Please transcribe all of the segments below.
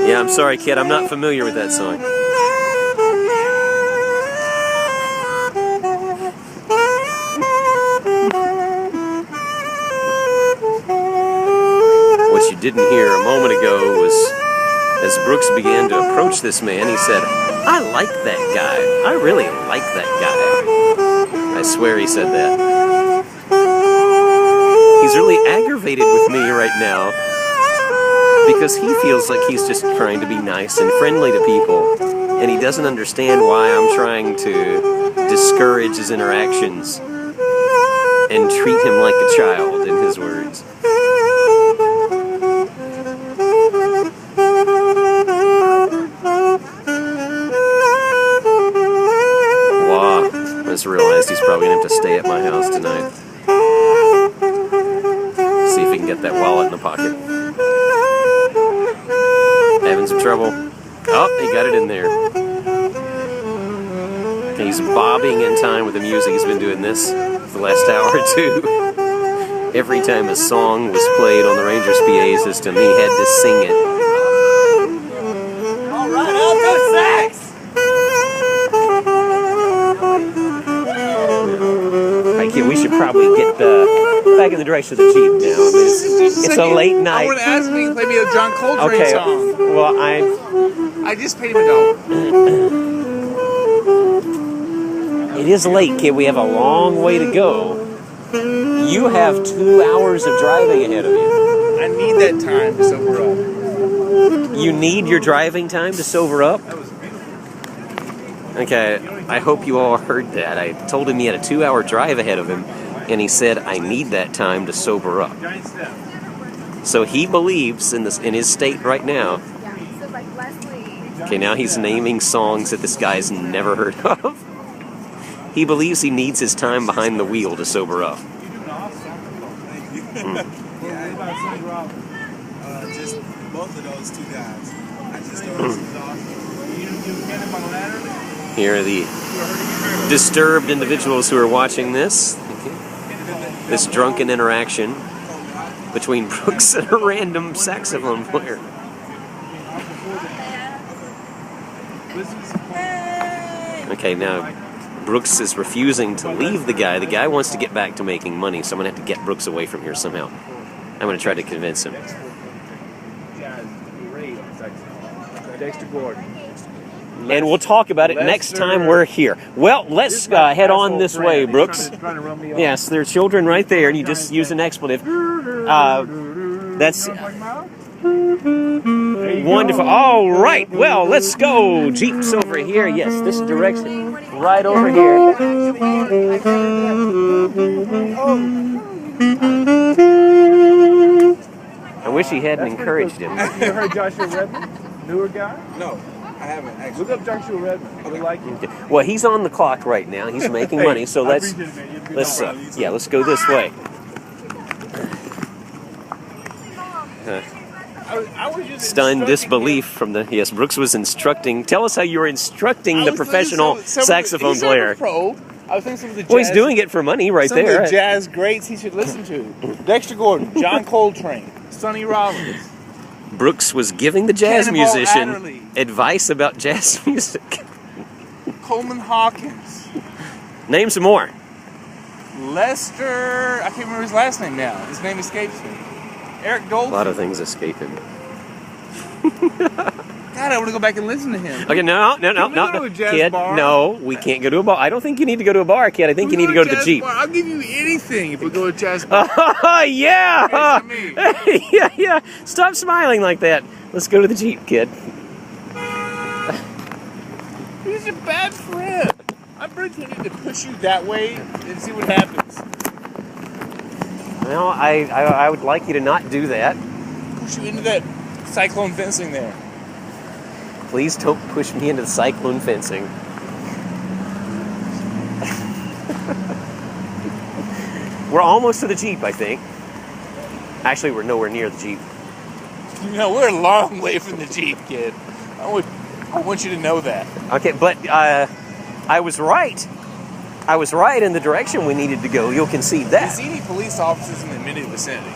Yeah, I'm sorry, kid. I'm not familiar with that song. What you didn't hear a moment ago was as Brooks began to approach this man, he said, "I like that guy. I really like that guy." I swear he said that. He's really aggravated with me right now because he feels like he's just trying to be nice and friendly to people, and he doesn't understand why I'm trying to discourage his interactions and treat him like a child, in his words. Wow, I just realized he's probably going to have to stay at my house tonight. See if he can get that wallet in the pocket. Having some trouble. Oh, he got it in there. He's bobbing in time with the music. He's been doing this for the last hour or two. Every time a song was played on the Rangers PA system, he had to sing it. All right, alto sax! We should probably get back in the direction of the Jeep now. I mean, it's a late night. I want to ask me to play me a John Coltrane song. Well, I just paid him $1. It is late, kid. We have a long way to go. You have 2 hours of driving ahead of you. I need that time to sober up. You need your driving time to sober up? Okay, I hope you all heard that. I told him he had a 2-hour drive ahead of him, and he said, "I need that time to sober up." So he believes in his state right now. Okay, now he's naming songs that this guy's never heard of. He believes he needs his time behind the wheel to sober up. Just both of those two guys. I just don't Here are the disturbed individuals who are watching this. This drunken interaction between Brooks and a random saxophone player. Okay, now Brooks is refusing to leave the guy. The guy wants to get back to making money, so I'm going to have to get Brooks away from here somehow. I'm going to try to convince him. Dexter Gordon. And we'll talk about it next time we're here. Well, let's head on this way, Brooks. Yes, there are children right there, and you just use an expletive. That's wonderful. All right, well, let's go. Jeep's over here. Yes, this direction. Right over here. I wish he hadn't encouraged him. You heard Joshua Redmond? Newer guy? No. I haven't actually. Look up Joshua Redmond. I like him. Well, he's on the clock right now. He's making money, so let's go this way. I was just Stunned disbelief from the Brooks was instructing. Tell us how you were instructing the professional saxophone player. Pro. I was thinking some of the jazz, Well, he's doing it for money right some there. of the jazz greats he should listen to. Dexter Gordon, John Coltrane, Sonny Rollins. Brooks was giving the jazz Cannonball musician Adderley. advice about jazz music. Coleman Hawkins. Name some more. Lester, I can't remember his last name now. His name escapes me. Eric A Goldman. lot of things escape him. God, I want to go back and listen to him. Okay, no, Can we go to a jazz kid. bar? No, we can't go to a bar. I don't think you need to go to a bar, kid. I think you need to go to the Jeep. Bar? I'll give you anything if we go to a jazz bar. Yeah. Yes, I mean. Yeah. Stop smiling like that. Let's go to the Jeep, kid. He's a bad friend. I'm pretending to push you that way and see what happens. Well, I would like you to not do that. Push you into that cyclone fencing there. Please don't push me into the cyclone fencing. We're almost to the Jeep, I think. Actually, we're nowhere near the Jeep. You know, we're a long way from the Jeep, kid. I want you to know that. Okay, but I was right. I was right in the direction we needed to go. You'll concede Do you that. see any police officers in the immediate vicinity?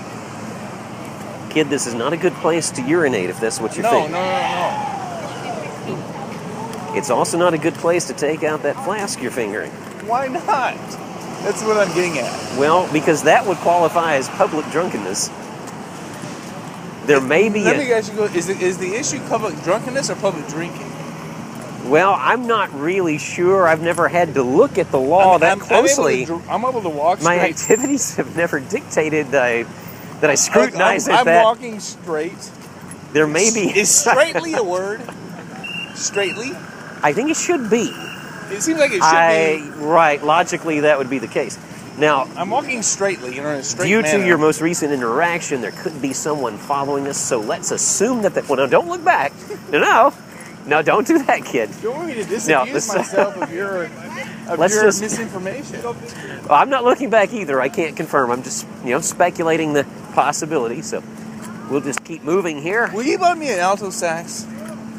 Kid, this is not a good place to urinate if that's what you're No, thinking. no. It's also not a good place to take out that flask you're fingering. Why not? That's what I'm getting at. Well, because that would qualify as public drunkenness. There may be Let me ask you, is the issue public drunkenness or public drinking? Well, I'm not really sure. I've never had to look at the law that closely. I'm able to walk My straight. activities have never dictated that I scrutinize I'm that. walking straight. There may be... Is straightly a word? Straightly? I think it should be. It seems like it should be. Right, logically that would be the case. Now, I'm walking straightly, in a straight due manner. to your most recent interaction, there could be someone following us, so let's assume that... Well, no, don't look back. No, don't do that, kid. Don't want me to disabuse myself of your misinformation. Well, I'm not looking back either. I can't confirm. I'm just, speculating the possibility, so we'll just keep moving here. Will you buy me an alto sax?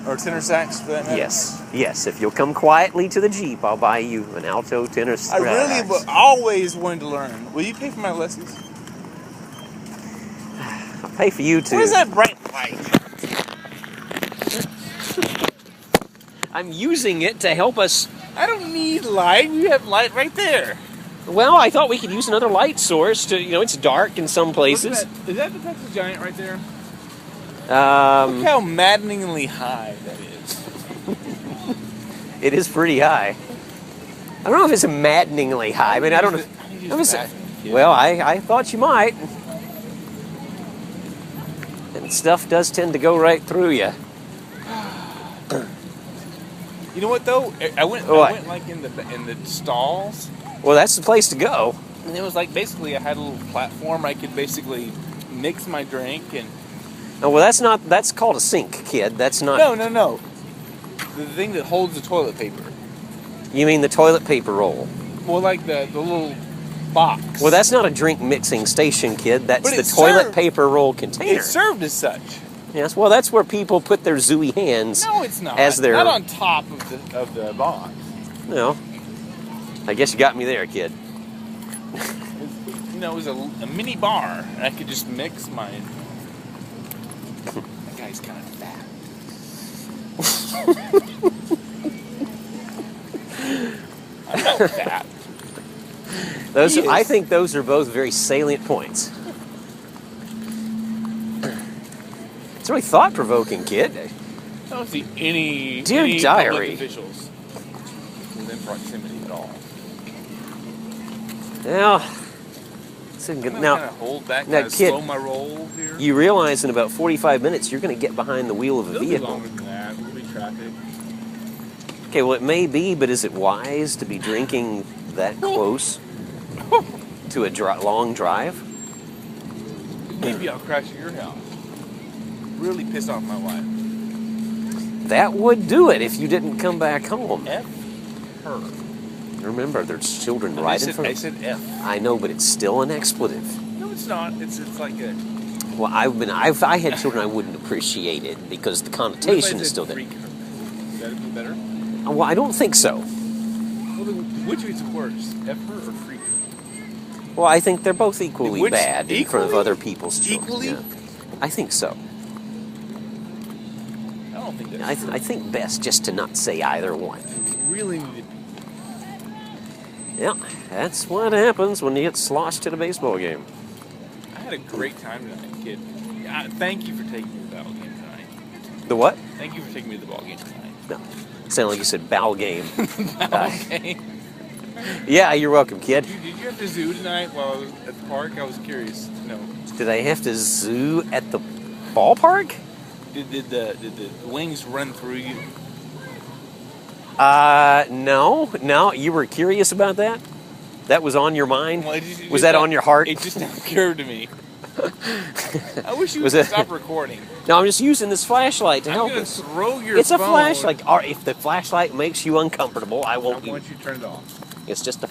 Or tenor sax, for that matter? Yes. If you'll come quietly to the Jeep, I'll buy you an alto tenor sax. I really always wanted to learn. Will you pay for my lessons? I'll pay for you too. What is that bright light? I'm using it to help us. I don't need light. You have light right there. Well, I thought we could use another light source to, it's dark in some places. Is that the Texas Giant right there? Look How maddeningly high that is. it is pretty high. I don't know if it's maddeningly high. I mean, I don't know. Well, I thought you might. And stuff does tend to go right through you. You know what though? I went like in the stalls. Well, that's the place to go. And it was like basically I had a little platform I could basically mix my drink and. Oh, well, that's called a sink, kid. That's not. No. The thing that holds the toilet paper. You mean the toilet paper roll? Well, like the little box. Well, that's not a drink mixing station, kid. That's the toilet paper roll container. It served as such. Yes, well, that's where people put their zooey hands. No, it's not. As their... Not on top of the box. No. I guess you got me there, kid. It was a mini bar, and I could just mix my... That guy's kind of fat. I'm not fat. I think those are both very salient points. It's really thought-provoking, kid. I don't see any diary. public officials within proximity at all. Well, Now, kind of hold back, kind of kid, slow my roll here. You realize in about 45 minutes you're going to get behind the wheel of a It'll vehicle. be longer than that. It'll be traffic. Okay, well, it may be, but is it wise to be drinking that close to a long drive? Maybe I'll crash at your house. Really piss off my wife. That would do it if you didn't come back home. F her. Remember, there's children right in front of I said F. I know, but it's still an expletive. No, it's not. It's like a... Well, if I had children, I wouldn't appreciate it because the connotation is still there. Freak her? Would that be better? Well, I don't think so. Well, which is worse, F her or freak her? Well, I think they're both equally bad in front of equally? other people's children. Equally? Yeah. I think so. I don't think that's I think best just to not say either one. really need to... Yeah, that's what happens when you get sloshed at a baseball game. I had a great time tonight, kid. Thank you for taking me to the ball game tonight. The what? Thank you for taking me to the ball game tonight. No. Sounded like you said ball game. Ball game. Yeah, you're welcome, kid. Did you have to zoo tonight while I was at the park? I was curious to know. Did I have to zoo at the ballpark? Did the wings run through you? No. You were curious about that? That was on your mind? Well, was that on your heart? It just now occurred to me. I wish you would stop recording. No, I'm just using this flashlight to help us. Throw your It's phone. a flashlight. If the flashlight makes you uncomfortable, I won't. I want you to turn it off. It's just a